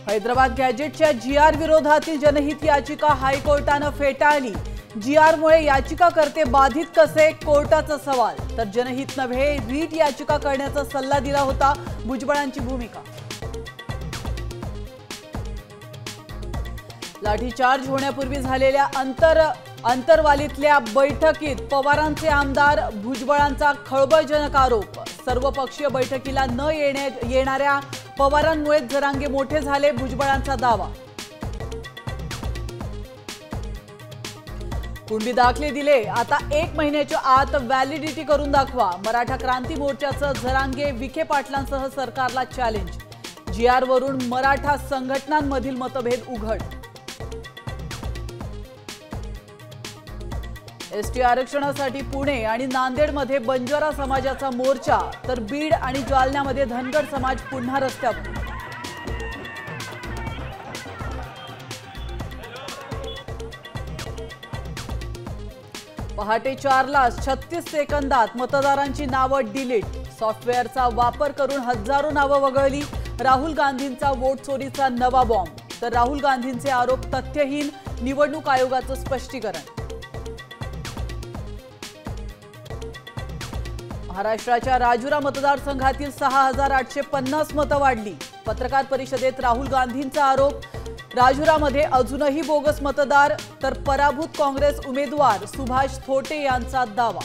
Hyderabad गॅजेटच्या GR विरोधातील जनहित याचिका हायकोर्टाने फेटाळली। जीआरमुळे याचिकाकर्ते बाधित कसे, कोर्टाचा सवाल। तर जनहित नव्हे रीट याचिका करण्याचा सल्ला दिला होता, भुजबळांची भूमिका। लाठीचार्ज होण्यापूर्वी झालेल्या अंतरवालीतल्या बैठकीत पवारांचे आमदार भुजबळांचा खळबळजनक आरोप। सर्वपक्षीय बैठकीला न येणाऱ्या पवारांमुळे जरांगे मोठे झाले, भुजबळांचा दावा। कुणबी दाखले दिले, आता 1 महिन्याच्या आत व्हॅलिडिटी करून दाखवा। मराठा क्रांती मोर्चाचं जरांगे विखे पाटलांसह सरकारला चॅलेंज। जीआर वरून मराठा संघटनांमधील मतभेद उघड। एसटी आरक्षणासाठी पुणे आणि नांदेडमध्ये बंजारा समाजाचा मोर्चा, तर बीड आणि जालन्यामध्ये धनगर समाज पुन्हा रस्त्यावर। पहाटे 4ला 36 सेकंदात मतदारांची नावं डिलीट। सॉफ्टवेअरचा वापर करून हजारो नावं वगळली। राहुल गांधींचा वोट चोरीचा नवा बॉम्ब, तर राहुल गांधींचे आरोप तथ्यहीन, निवडणूक आयोगाचं स्पष्टीकरण। महाराष्ट्राच्या राजुरा मतदारसंघातील 6850 मतं वाढली। पत्रकार परिषदेत राहुल गांधींचा आरोप, राजुरामध्ये अजूनही बोगस मतदार, तर पराभूत काँग्रेस उमेदवार सुभाष थोटे यांचा दावा।